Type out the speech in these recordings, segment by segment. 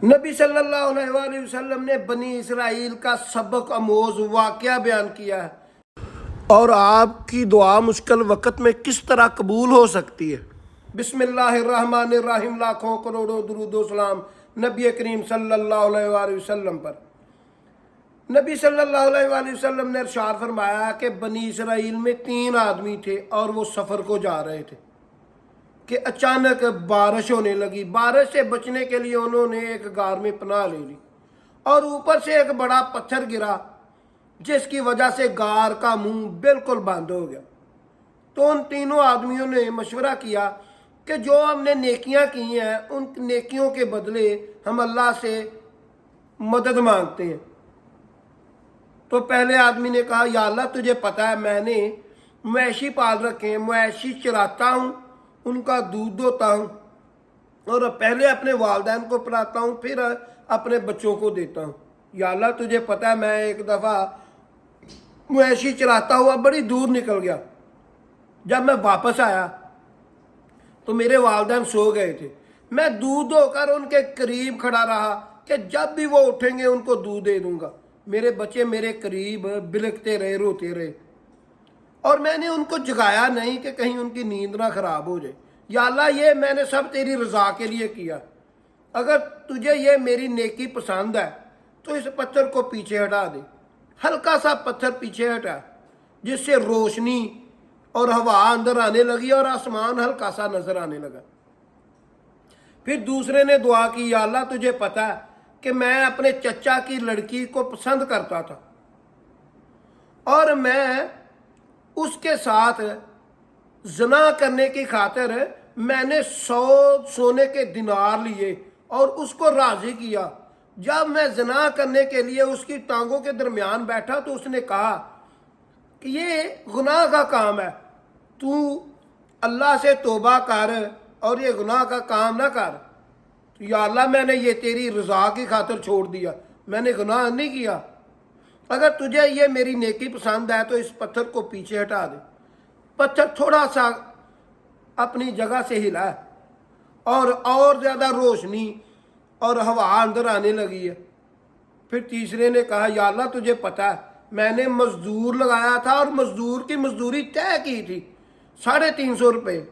नबी सल्लल्लाहु अलैहि वसल्लम ने बनी इसराइल का सबक आमोज वाक़या बयान किया है और आपकी दुआ मुश्किल वक़्त में किस तरह कबूल हो सकती है। बिस्मिल्लाहिर्रहमानिर्रहीम। लाखों करोड़ों दुरूद सलाम नबी करीम सल्लल्लाहु अलैहि वसल्लम पर। नबी सल्लल्लाहु अलैहि वसल्लम ने इरशाद फरमाया कि बनी इसराइल में 3 आदमी थे और वो सफ़र को जा रहे थे कि अचानक बारिश होने लगी। बारिश से बचने के लिए उन्होंने एक गार में पनाह ले ली और ऊपर से एक बड़ा पत्थर गिरा जिसकी वजह से गार का मुंह बिल्कुल बंद हो गया। तो उन तीनों आदमियों ने मशवरा किया कि जो हमने नेकियां की हैं उन नेकियों के बदले हम अल्लाह से मदद मांगते हैं। तो पहले आदमी ने कहा, या अल्लाह तुझे पता है मैंने मवेशी पाल रखे हैं, मवेशी चराता हूँ, उनका दूध दोता हूँ और पहले अपने वालिदैन को पिलाता हूँ फिर अपने बच्चों को देता हूँ। या अल्लाह तुझे पता है मैं एक दफ़ा मवेशी चराता हुआ बड़ी दूर निकल गया। जब मैं वापस आया तो मेरे वालिदैन सो गए थे। मैं दूध होकर उनके करीब खड़ा रहा कि जब भी वो उठेंगे उनको दूध दे दूंगा। मेरे बच्चे मेरे करीब बिलखते रहे, रोते रहे और मैंने उनको जगाया नहीं कि कहीं उनकी नींद ना खराब हो जाए। या अल्लाह ये मैंने सब तेरी रज़ा के लिए किया। अगर तुझे ये मेरी नेकी पसंद है तो इस पत्थर को पीछे हटा दे। हल्का सा पत्थर पीछे हटा जिससे रोशनी और हवा अंदर आने लगी और आसमान हल्का सा नजर आने लगा। फिर दूसरे ने दुआ की, या अल्लाह तुझे पता है कि मैं अपने चचा की लड़की को पसंद करता था और मैं उसके साथ जना करने की खातिर मैंने 100 सोने के दिनार लिए और उसको राजी किया। जब मैं जना करने के लिए उसकी टांगों के दरमियान बैठा तो उसने कहा कि ये गुनाह का काम है, तू अल्लाह से तौबा कर और ये गुनाह का काम ना कर। तो या अल्लाह मैंने ये तेरी रज़ा की खातिर छोड़ दिया, मैंने गुनाह नहीं किया। अगर तुझे ये मेरी नेकी पसंद है तो इस पत्थर को पीछे हटा दे। पत्थर थोड़ा सा अपनी जगह से हिला और ज़्यादा रोशनी और हवा अंदर आने लगी है। फिर तीसरे ने कहा, या अल्लाह तुझे पता है मैंने मजदूर लगाया था और मजदूर की मजदूरी तय की थी 350 रुपये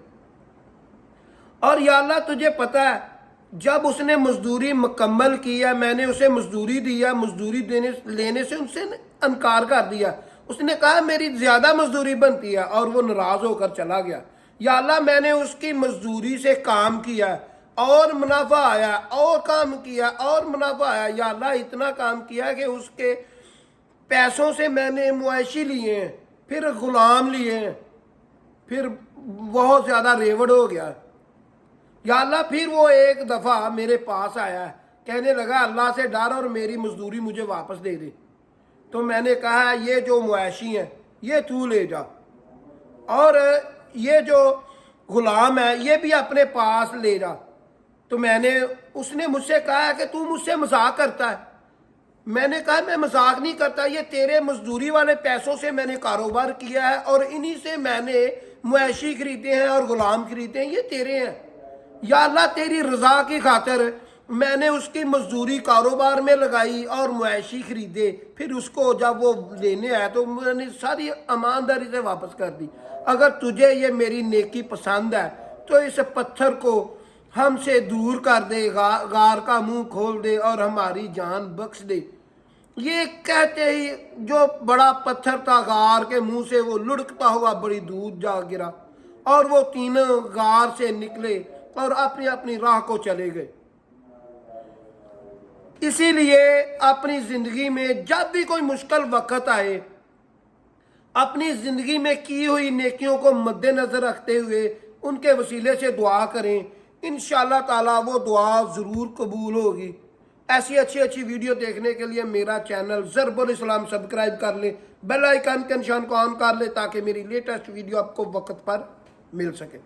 और या अल्लाह तुझे पता है जब उसने मजदूरी मुकम्मल की है मैंने उसे मजदूरी दी है, मजदूरी लेने से उनसे इनकार कर दिया। उसने कहा मेरी ज़्यादा मजदूरी बनती है और वो नाराज़ होकर चला गया। या अल्लाह मैंने उसकी मजदूरी से काम किया और मुनाफा आया और काम किया और मुनाफा आया। या अल्लाह इतना काम किया कि उसके पैसों से मैंने मुआशी लिए हैं, फिर ग़ुलाम लिए हैं, फिर बहुत ज़्यादा रेवड़ हो गया। या अल्लाह फिर वो एक दफ़ा मेरे पास आया, कहने लगा अल्लाह से डर और मेरी मजदूरी मुझे वापस दे दे। तो मैंने कहा ये जो मुआशी हैं ये तू ले जा और ये जो ग़ुलाम है ये भी अपने पास ले जा। तो उसने मुझसे कहा कि तू मुझसे मजाक करता है। मैंने कहा मैं मजाक नहीं करता, ये तेरे मजदूरी वाले पैसों से मैंने कारोबार किया है और इन्हीं से मैंने मुआशी खरीदे हैं और ग़ुलाम खरीदे हैं, ये तेरे हैं। या अल्लाह तेरी रज़ा की खातिर मैंने उसकी मजदूरी कारोबार में लगाई और मुआशी खरीदे, फिर उसको जब वो लेने आया तो मैंने सारी ईमानदारी से वापस कर दी। अगर तुझे ये मेरी नेकी पसंद है तो इस पत्थर को हमसे दूर कर दे, गार का मुंह खोल दे और हमारी जान बख्श दे। ये कहते ही जो बड़ा पत्थर था गार के मुंह से वो लुढ़कता हुआ बड़ी दूर जा गिरा और वो तीनों गार से निकले और अपनी अपनी राह को चले गए। इसीलिए अपनी जिंदगी में जब भी कोई मुश्किल वक्त आए अपनी जिंदगी में की हुई नेकियों को मद्देनजर रखते हुए उनके वसीले से दुआ करें, इंशाअल्लाह ताला वो दुआ ज़रूर कबूल होगी। ऐसी अच्छी वीडियो देखने के लिए मेरा चैनल ज़रबुल इस्लाम सब्सक्राइब कर लें, बेल आइकन के निशान को ऑन कर लें ताकि मेरी लेटेस्ट वीडियो आपको वक्त पर मिल सके।